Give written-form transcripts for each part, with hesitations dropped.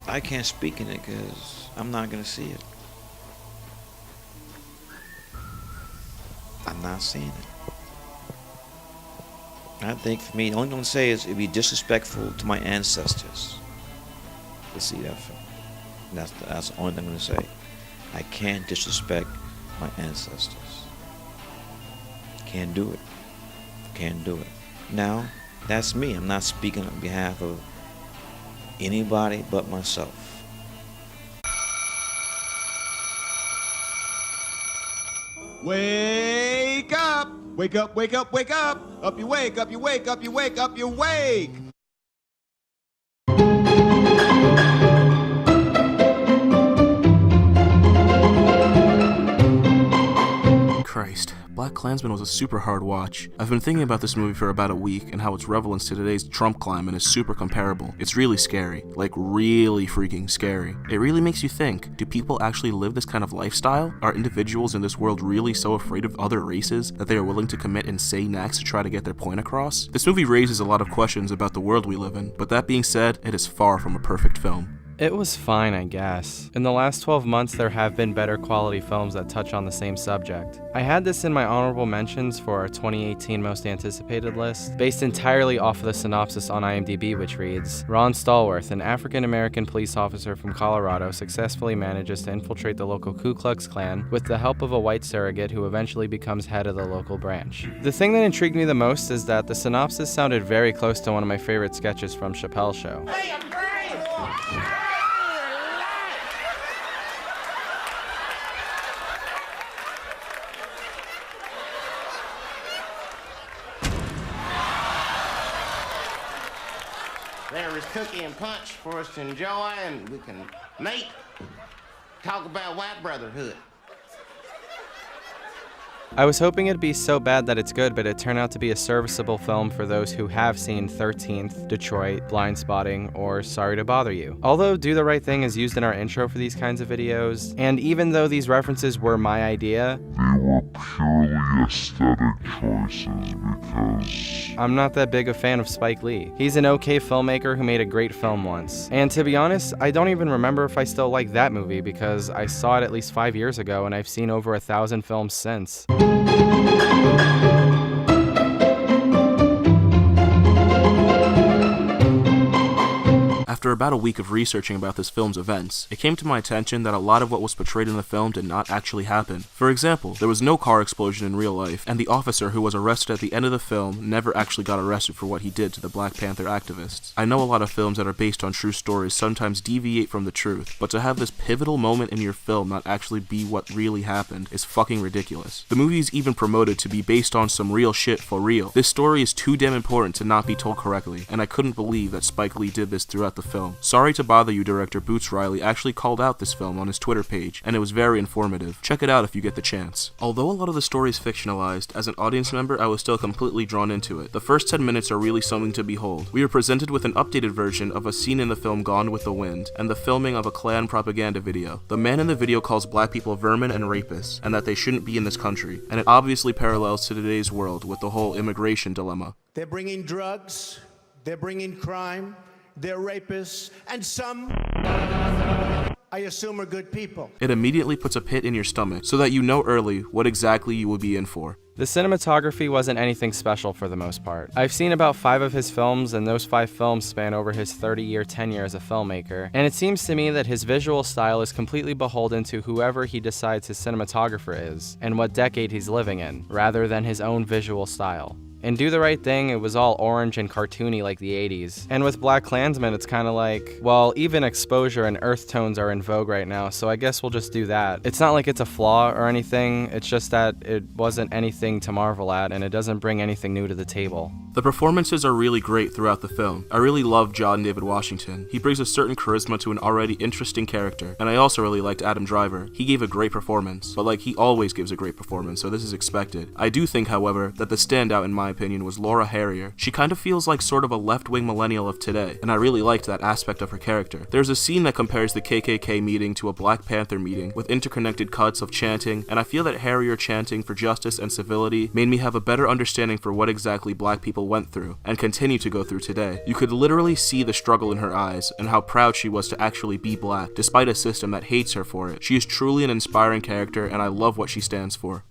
I can't speak in it because I'm not gonna see it. I'm not seeing it. I think for me, the only thing I'm gonna say is it'd be disrespectful to my ancestors to see that film. And that's the only thing I'm gonna say. I can't disrespect my ancestors. Can't do it. Can't do it. Now, that's me. I'm not speaking on behalf of anybody but myself. Wake up! Wake up, wake up, wake up! Up you wake, up you wake, up you wake, up you wake! Christ, BlacKkKlansman was a super hard watch. I've been thinking about this movie for about a week and how its relevance to today's Trump climate is super comparable. It's really scary, like really freaking scary. It really makes you think, do people actually live this kind of lifestyle? Are individuals in this world really so afraid of other races that they are willing to commit insane acts to try to get their point across? This movie raises a lot of questions about the world we live in, but that being said, it is far from a perfect film. It was fine, I guess. In the last 12 months, there have been better quality films that touch on the same subject. I had this in my honorable mentions for our 2018 most anticipated list, based entirely off of the synopsis on IMDb, which reads, Ron Stallworth, an African-American police officer from Colorado, successfully manages to infiltrate the local Ku Klux Klan with the help of a white surrogate who eventually becomes head of the local branch. The thing that intrigued me the most is that the synopsis sounded very close to one of my favorite sketches from Chappelle's Show. There is cookie and punch for us to enjoy, and we can mate, talk about white brotherhood. I was hoping it'd be so bad that it's good, but it turned out to be a serviceable film for those who have seen 13th, Detroit, Blind Spotting, or Sorry to Bother You. Although Do the Right Thing is used in our intro for these kinds of videos, and even though these references were my idea, they were purely aesthetic choices because I'm not that big a fan of Spike Lee. He's an okay filmmaker who made a great film once. And to be honest, I don't even remember if I still like that movie because I saw it at least 5 years ago and I've seen over 1,000 films since. After about a week of researching about this film's events, it came to my attention that a lot of what was portrayed in the film did not actually happen. For example, there was no car explosion in real life, and the officer who was arrested at the end of the film never actually got arrested for what he did to the Black Panther activists. I know a lot of films that are based on true stories sometimes deviate from the truth, but to have this pivotal moment in your film not actually be what really happened is fucking ridiculous. The movie is even promoted to be based on some real shit for real. This story is too damn important to not be told correctly, and I couldn't believe that Spike Lee did this throughout the film. Sorry to Bother You director Boots Riley actually called out this film on his Twitter page, and it was very informative. Check it out if you get the chance. Although a lot of the story is fictionalized, as an audience member I was still completely drawn into it. The first 10 minutes are really something to behold. We are presented with an updated version of a scene in the film Gone with the Wind, and the filming of a Klan propaganda video. The man in the video calls black people vermin and rapists, and that they shouldn't be in this country, and it obviously parallels to today's world with the whole immigration dilemma. They're bringing drugs, they're bringing crime, they're rapists, and some, I assume, are good people. It immediately puts a pit in your stomach, so that you know early what exactly you will be in for. The cinematography wasn't anything special for the most part. I've seen about 5 of his films, and those 5 films span over his 30-year tenure as a filmmaker, and it seems to me that his visual style is completely beholden to whoever he decides his cinematographer is, and what decade he's living in, rather than his own visual style. In Do the Right Thing, it was all orange and cartoony like the 80s. And with BlacKkKlansman, it's kind of like, well, even exposure and earth tones are in vogue right now, so I guess we'll just do that. It's not like it's a flaw or anything, it's just that it wasn't anything to marvel at, and it doesn't bring anything new to the table. The performances are really great throughout the film. I really love John David Washington. He brings a certain charisma to an already interesting character, and I also really liked Adam Driver. He gave a great performance, but like he always gives a great performance, so this is expected. I do think, however, that the standout in my opinion was Laura Harrier. She kind of feels like sort of a left-wing millennial of today, and I really liked that aspect of her character. There's a scene that compares the KKK meeting to a Black Panther meeting, with interconnected cuts of chanting, and I feel that Harrier chanting for justice and civility made me have a better understanding for what exactly black people went through, and continue to go through today. You could literally see the struggle in her eyes, and how proud she was to actually be black, despite a system that hates her for it. She is truly an inspiring character, and I love what she stands for.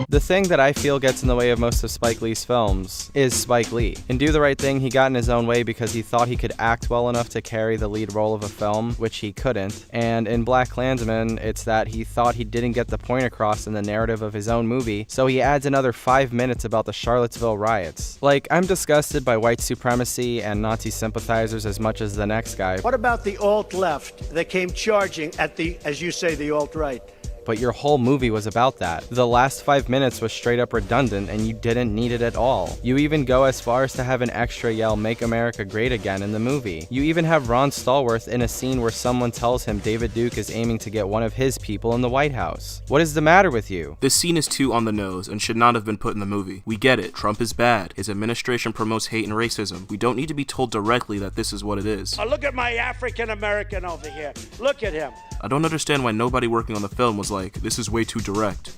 The thing that I feel gets in the way of most of Spike Lee's films is Spike Lee. In Do the Right Thing, he got in his own way because he thought he could act well enough to carry the lead role of a film, which he couldn't. And in BlacKkKlansman, it's that he thought he didn't get the point across in the narrative of his own movie, so he adds another 5 minutes about the Charlottesville riots. Like, I'm disgusted by white supremacy and Nazi sympathizers as much as the next guy. What about the alt-left that came charging at the, as you say, the alt-right? But your whole movie was about that. The last 5 minutes was straight up redundant and you didn't need it at all. You even go as far as to have an extra yell "Make America Great Again" in the movie. You even have Ron Stallworth in a scene where someone tells him David Duke is aiming to get one of his people in the White House. What is the matter with you? This scene is too on the nose and should not have been put in the movie. We get it, Trump is bad. His administration promotes hate and racism. We don't need to be told directly that this is what it is. Oh, look at my African American over here. Look at him. I don't understand why nobody working on the film was like, this is way too direct.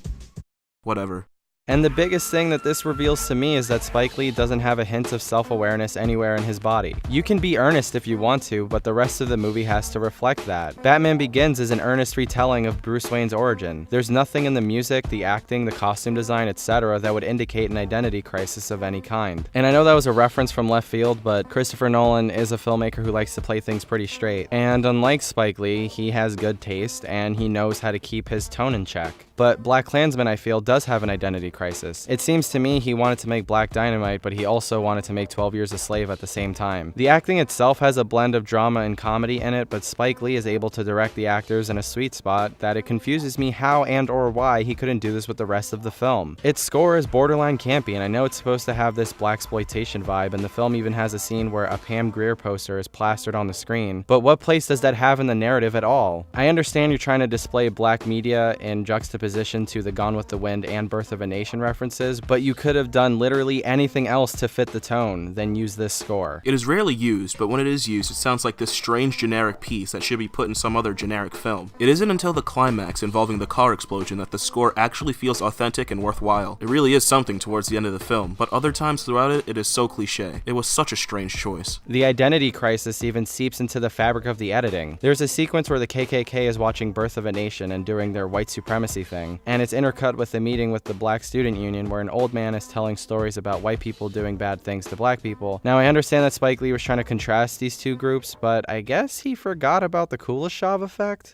Whatever. And the biggest thing that this reveals to me is that Spike Lee doesn't have a hint of self-awareness anywhere in his body. You can be earnest if you want to, but the rest of the movie has to reflect that. Batman Begins is an earnest retelling of Bruce Wayne's origin. There's nothing in the music, the acting, the costume design, etc. that would indicate an identity crisis of any kind. And I know that was a reference from left field, but Christopher Nolan is a filmmaker who likes to play things pretty straight. And unlike Spike Lee, he has good taste and he knows how to keep his tone in check. But BlacKkKlansman, I feel, does have an identity crisis. It seems to me he wanted to make Black Dynamite, but he also wanted to make 12 Years a Slave at the same time. The acting itself has a blend of drama and comedy in it, but Spike Lee is able to direct the actors in a sweet spot that it confuses me how and or why he couldn't do this with the rest of the film. Its score is borderline campy, and I know it's supposed to have this blaxploitation vibe, and the film even has a scene where a Pam Grier poster is plastered on the screen, but what place does that have in the narrative at all? I understand you're trying to display black media in juxtaposition to the Gone with the Wind and Birth of a Nation references, but you could have done literally anything else to fit the tone than use this score. It is rarely used, but when it is used, it sounds like this strange generic piece that should be put in some other generic film. It isn't until the climax involving the car explosion that the score actually feels authentic and worthwhile. It really is something towards the end of the film, but other times throughout it, it is so cliche. It was such a strange choice. The identity crisis even seeps into the fabric of the editing. There's a sequence where the KKK is watching Birth of a Nation and doing their white supremacy thing, and it's intercut with a meeting with the Black Student Union where an old man is telling stories about white people doing bad things to black people. Now, I understand that Spike Lee was trying to contrast these two groups, but I guess he forgot about the Kuleshov effect?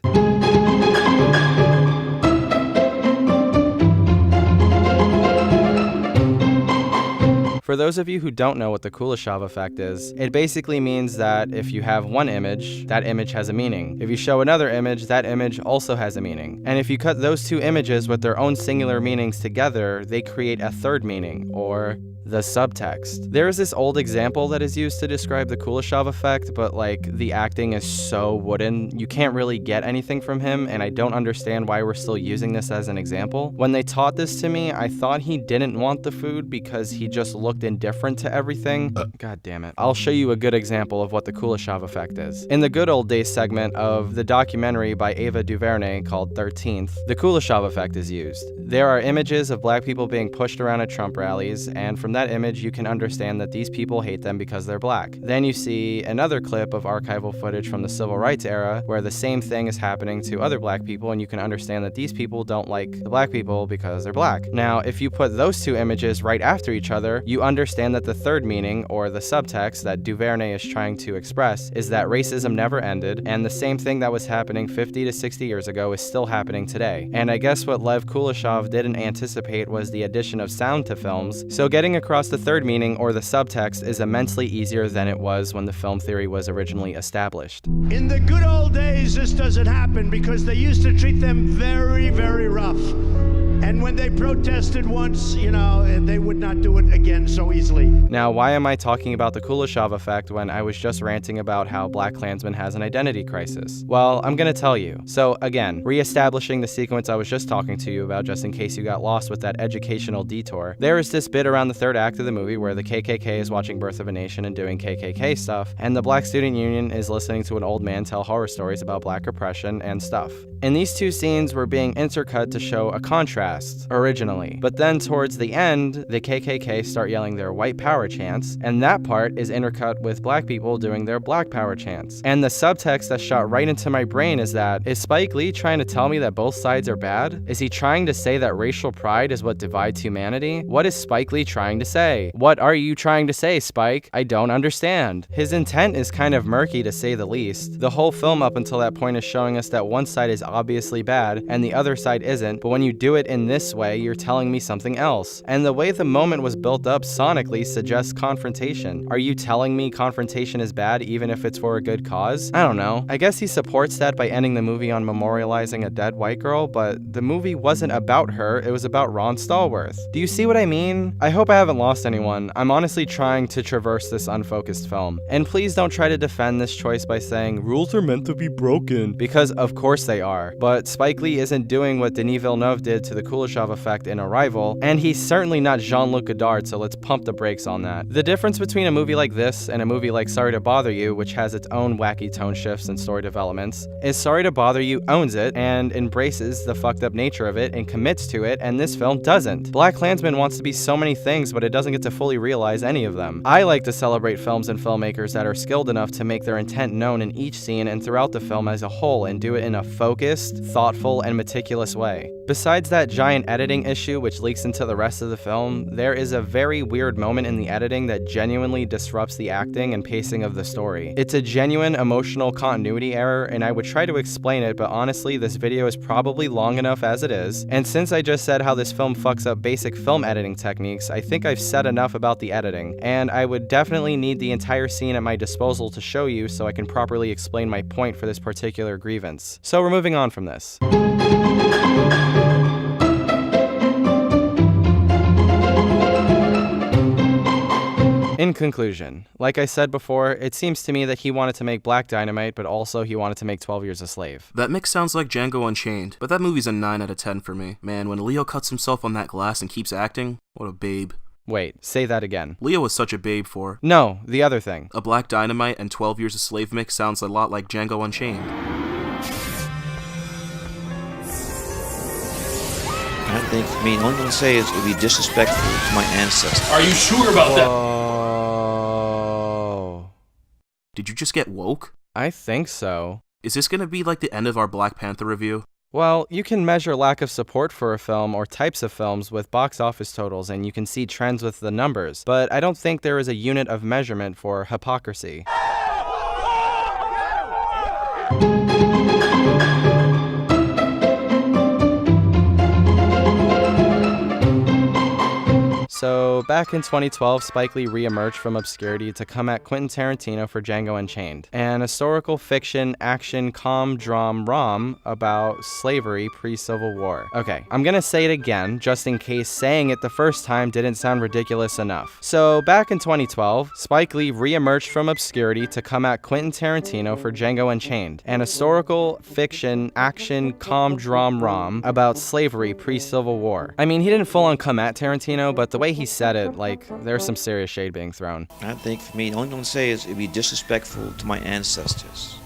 For those of you who don't know what the Kuleshov effect is, it basically means that if you have one image, that image has a meaning. If you show another image, that image also has a meaning. And if you cut those two images with their own singular meanings together, they create a third meaning, or the subtext. There is this old example that is used to describe the Kuleshov effect, but like the acting is so wooden, you can't really get anything from him, and I don't understand why we're still using this as an example. When they taught this to me, I thought he didn't want the food because he just looked indifferent to everything. God damn it. I'll show you a good example of what the Kuleshov effect is. In the Good Old Days segment of the documentary by Ava DuVernay called 13th, the Kuleshov effect is used. There are images of black people being pushed around at Trump rallies, and from that image you can understand that these people hate them because they're black. Then you see another clip of archival footage from the civil rights era where the same thing is happening to other black people, and you can understand that these people don't like the black people because they're black. Now, if you put those two images right after each other, you understand that the third meaning, or the subtext, that DuVernay is trying to express is that racism never ended, and the same thing that was happening 50 to 60 years ago is still happening today. And I guess what Lev Kuleshov didn't anticipate was the addition of sound to films, so getting across the third meaning, or the subtext, is immensely easier than it was when the film theory was originally established. In the good old days, this doesn't happen because they used to treat them very, very rough. And when they protested once, you know, they would not not do it again so easily. Now, why am I talking about the Kuleshov effect when I was just ranting about how BlacKkKlansman has an identity crisis? Well, I'm gonna tell you. So again, re-establishing the sequence I was just talking to you about just in case you got lost with that educational detour, there is this bit around the third act of the movie where the KKK is watching Birth of a Nation and doing KKK stuff, and the Black Student Union is listening to an old man tell horror stories about black repression and stuff. And these two scenes were being intercut to show a contrast, originally. But then towards the end, the KKK start yelling their white power chants, and that part is intercut with black people doing their black power chants. And the subtext that shot right into my brain is that, is Spike Lee trying to tell me that both sides are bad? Is he trying to say that racial pride is what divides humanity? What is Spike Lee trying to say? What are you trying to say, Spike? I don't understand. His intent is kind of murky to say the least. The whole film up until that point is showing us that one side is obviously bad and the other side isn't, but when you do it in this way, you're telling me something else. And the way the moment was built up sonically suggests confrontation. Are you telling me confrontation is bad even if it's for a good cause? I don't know. I guess he supports that by ending the movie on memorializing a dead white girl, but the movie wasn't about her, it was about Ron Stallworth. Do you see what I mean? I hope I haven't lost anyone. I'm honestly trying to traverse this unfocused film. And please don't try to defend this choice by saying, rules are meant to be broken, because of course they are. But Spike Lee isn't doing what Denis Villeneuve did to the Kuleshov effect in Arrival, and he's certainly not Jean-Luc Godard, so let's pump the brakes on that. The difference between a movie like this and a movie like Sorry to Bother You, which has its own wacky tone shifts and story developments, is Sorry to Bother You owns it and embraces the fucked up nature of it and commits to it, and this film doesn't. BlacKkKlansman wants to be so many things, but it doesn't get to fully realize any of them. I like to celebrate films and filmmakers that are skilled enough to make their intent known in each scene and throughout the film as a whole, and do it in a focused, thoughtful, and meticulous way. Besides that giant editing issue which leaks into the rest of the film, there is a very weird moment in the editing that genuinely disrupts the acting and pacing of the story. It's a genuine emotional continuity error, and I would try to explain it, but honestly this video is probably long enough as it is, and since I just said how this film fucks up basic film editing techniques, I think I've said enough about the editing, and I would definitely need the entire scene at my disposal to show you so I can properly explain my point for this particular grievance. So we're moving on from this. In conclusion, like I said before, it seems to me that he wanted to make Black Dynamite, but also he wanted to make 12 Years a Slave. That mix sounds like Django Unchained, but that movie's a 9 out of 10 for me. Man, when Leo cuts himself on that glass and keeps acting, what a babe. Wait, say that again. Leo was such a babe for. No, the other thing. A Black Dynamite and 12 Years a Slave mix sounds a lot like Django Unchained. I think, the only thing I'm going to say is it would be disrespectful to my ancestors. Are you sure about that? Whoa. Did you just get woke? I think so. Is this gonna be like the end of our Black Panther review? Well, you can measure lack of support for a film or types of films with box office totals, and you can see trends with the numbers, but I don't think there is a unit of measurement for hypocrisy. So, back in 2012, Spike Lee re-emerged from obscurity to come at Quentin Tarantino for Django Unchained, an historical fiction, action, rom about slavery pre-Civil War. Okay, I'm gonna say it again, just in case saying it the first time didn't sound ridiculous enough. So, back in 2012, Spike Lee re-emerged from obscurity to come at Quentin Tarantino for Django Unchained, an historical fiction, action, rom about slavery pre-Civil War. I mean, he didn't full-on come at Tarantino, but the way he said it, like, there's some serious shade being thrown. I think, for me, the only thing I'm going to say is it would be disrespectful to my ancestors.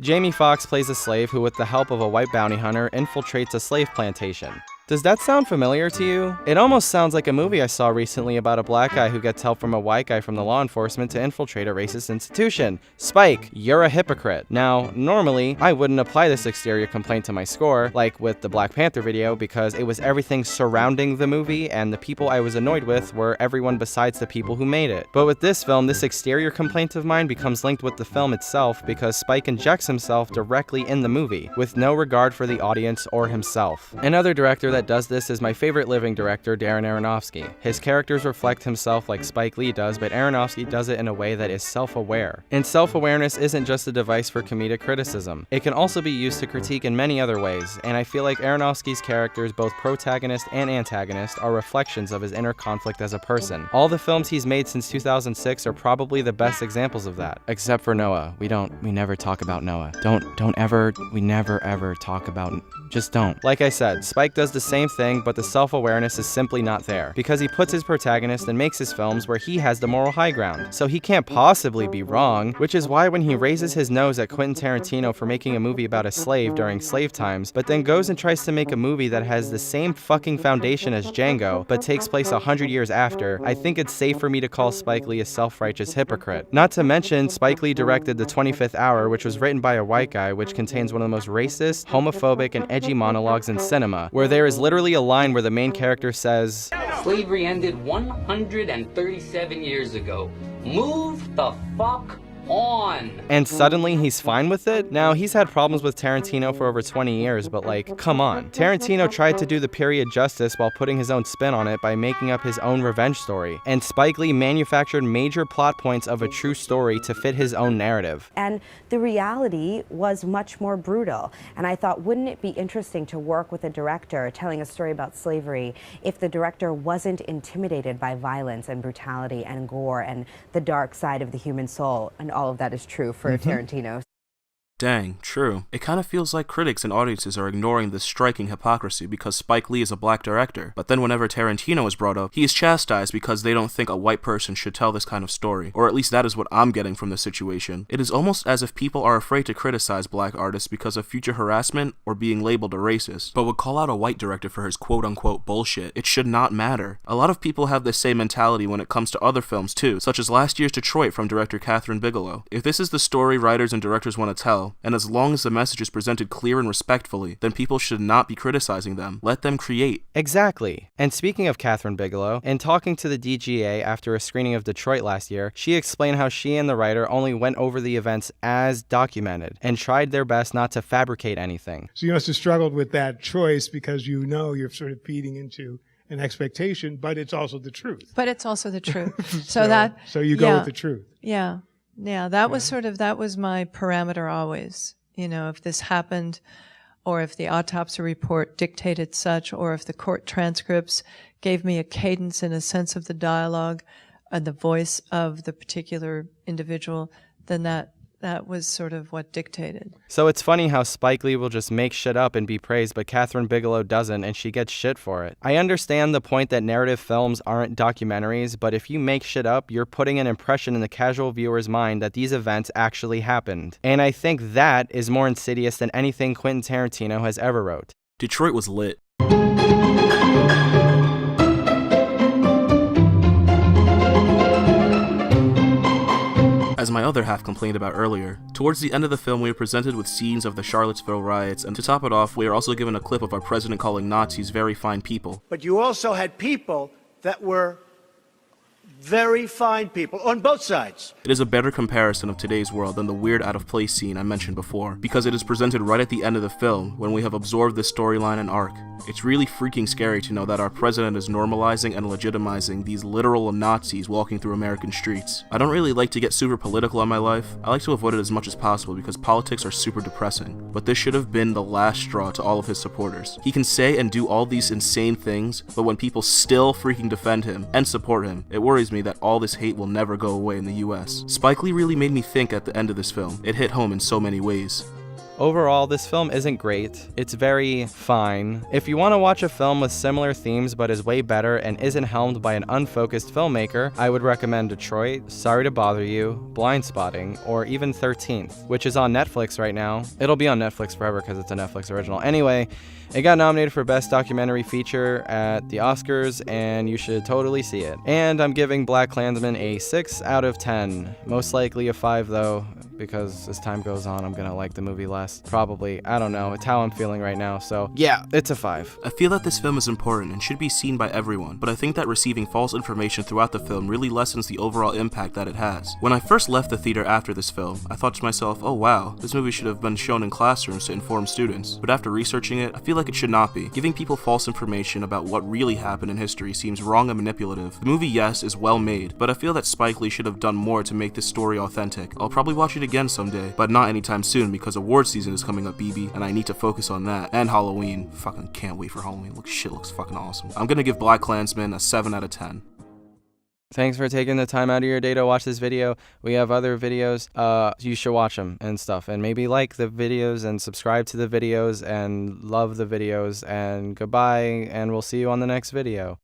Jamie Foxx plays a slave who, with the help of a white bounty hunter, infiltrates a slave plantation. Does that sound familiar to you? It almost sounds like a movie I saw recently about a black guy who gets help from a white guy from the law enforcement to infiltrate a racist institution. Spike, you're a hypocrite. Now, normally, I wouldn't apply this exterior complaint to my score, like with the Black Panther video, because it was everything surrounding the movie, and the people I was annoyed with were everyone besides the people who made it. But with this film, this exterior complaint of mine becomes linked with the film itself because Spike injects himself directly in the movie, with no regard for the audience or himself. Another director that that does this is my favorite living director, Darren Aronofsky. His characters reflect himself like Spike Lee does, but Aronofsky does it in a way that is self-aware. And self-awareness isn't just a device for comedic criticism. It can also be used to critique in many other ways, and I feel like Aronofsky's characters, both protagonist and antagonist, are reflections of his inner conflict as a person. All the films he's made since 2006 are probably the best examples of that. Except for Noah. We never talk about Noah. We never ever talk about, just don't. Like I said, Spike does the same thing, but the self-awareness is simply not there, because he puts his protagonist and makes his films where he has the moral high ground. So he can't possibly be wrong, which is why when he raises his nose at Quentin Tarantino for making a movie about a slave during slave times, but then goes and tries to make a movie that has the same fucking foundation as Django, but takes place 100 years after, I think it's safe for me to call Spike Lee a self-righteous hypocrite. Not to mention, Spike Lee directed The 25th Hour, which was written by a white guy, which contains one of the most racist, homophobic, and edgy monologues in cinema, where there is literally a line where the main character says, "Slavery ended 137 years ago. Move the fuck on." And suddenly he's fine with it? Now, he's had problems with Tarantino for over 20 years, but like, come on. Tarantino tried to do the period justice while putting his own spin on it by making up his own revenge story. And Spike Lee manufactured major plot points of a true story to fit his own narrative. And the reality was much more brutal. And I thought, wouldn't it be interesting to work with a director telling a story about slavery if the director wasn't intimidated by violence and brutality and gore and the dark side of the human soul? And all of that is true for Tarantino. Dang, true. It kind of feels like critics and audiences are ignoring this striking hypocrisy because Spike Lee is a black director, but then whenever Tarantino is brought up, he is chastised because they don't think a white person should tell this kind of story, or at least that is what I'm getting from the situation. It is almost as if people are afraid to criticize black artists because of future harassment or being labeled a racist, but would call out a white director for his quote-unquote bullshit. It should not matter. A lot of people have this same mentality when it comes to other films too, such as last year's Detroit from director Kathryn Bigelow. If this is the story writers and directors want to tell, and as long as the message is presented clear and respectfully, then people should not be criticizing them. Let them create. Exactly. And speaking of Kathryn Bigelow, in talking to the DGA after a screening of Detroit last year, she explained how she and the writer only went over the events as documented and tried their best not to fabricate anything. So you must have struggled with that choice because you know you're sort of feeding into an expectation, but it's also the truth. But it's also the truth. So you go with the truth. Yeah. Yeah, that was my parameter always. You know, if this happened, or if the autopsy report dictated such, or if the court transcripts gave me a cadence and a sense of the dialogue and the voice of the particular individual, then that was sort of what dictated. So it's funny how Spike Lee will just make shit up and be praised, but Kathryn Bigelow doesn't, and she gets shit for it. I understand the point that narrative films aren't documentaries, but if you make shit up, you're putting an impression in the casual viewer's mind that these events actually happened. And I think that is more insidious than anything Quentin Tarantino has ever wrote. Detroit was lit. As my other half complained about earlier, towards the end of the film we are presented with scenes of the Charlottesville riots, and to top it off, we are also given a clip of our president calling Nazis very fine people. But you also had people that were very fine people on both sides. It is a better comparison of today's world than the weird out-of-place scene I mentioned before, because it is presented right at the end of the film when we have absorbed this storyline and arc. It's really freaking scary to know that our president is normalizing and legitimizing these literal Nazis walking through American streets. I don't really like to get super political in my life. I like to avoid it as much as possible because politics are super depressing, but this should have been the last straw to all of his supporters. He can say and do all these insane things, but when people still freaking defend him and support him, it worries me that all this hate will never go away in the US. Spike Lee really made me think at the end of this film. It hit home in so many ways. Overall, this film isn't great. It's very fine. If you want to watch a film with similar themes but is way better and isn't helmed by an unfocused filmmaker, I would recommend Detroit, Sorry to Bother You, Blindspotting, or even 13th, which is on Netflix right now. It'll be on Netflix forever because it's a Netflix original. Anyway, it got nominated for Best Documentary Feature at the Oscars, and you should totally see it. And I'm giving BlacKkKlansman a 6 out of 10. Most likely a 5 though, because as time goes on, I'm gonna like the movie less. honest. Probably. I don't know. It's how I'm feeling right now. So yeah, it's a 5. I feel that this film is important and should be seen by everyone, but I think that receiving false information throughout the film really lessens the overall impact that it has. When I first left the theater after this film, I thought to myself, oh wow, this movie should have been shown in classrooms to inform students, but after researching it, I feel like it should not be. Giving people false information about what really happened in history seems wrong and manipulative. The movie, yes, is well made, but I feel that Spike Lee should have done more to make this story authentic. I'll probably watch it again someday, but not anytime soon because award season is coming up, BB, and I need to focus on that. And Halloween. Fucking can't wait for Halloween. Shit looks fucking awesome. I'm gonna give BlacKkKlansman a 7 out of 10. Thanks for taking the time out of your day to watch this video. We have other videos. You should watch them and stuff. And maybe like the videos and subscribe to the videos and love the videos. And goodbye, and we'll see you on the next video.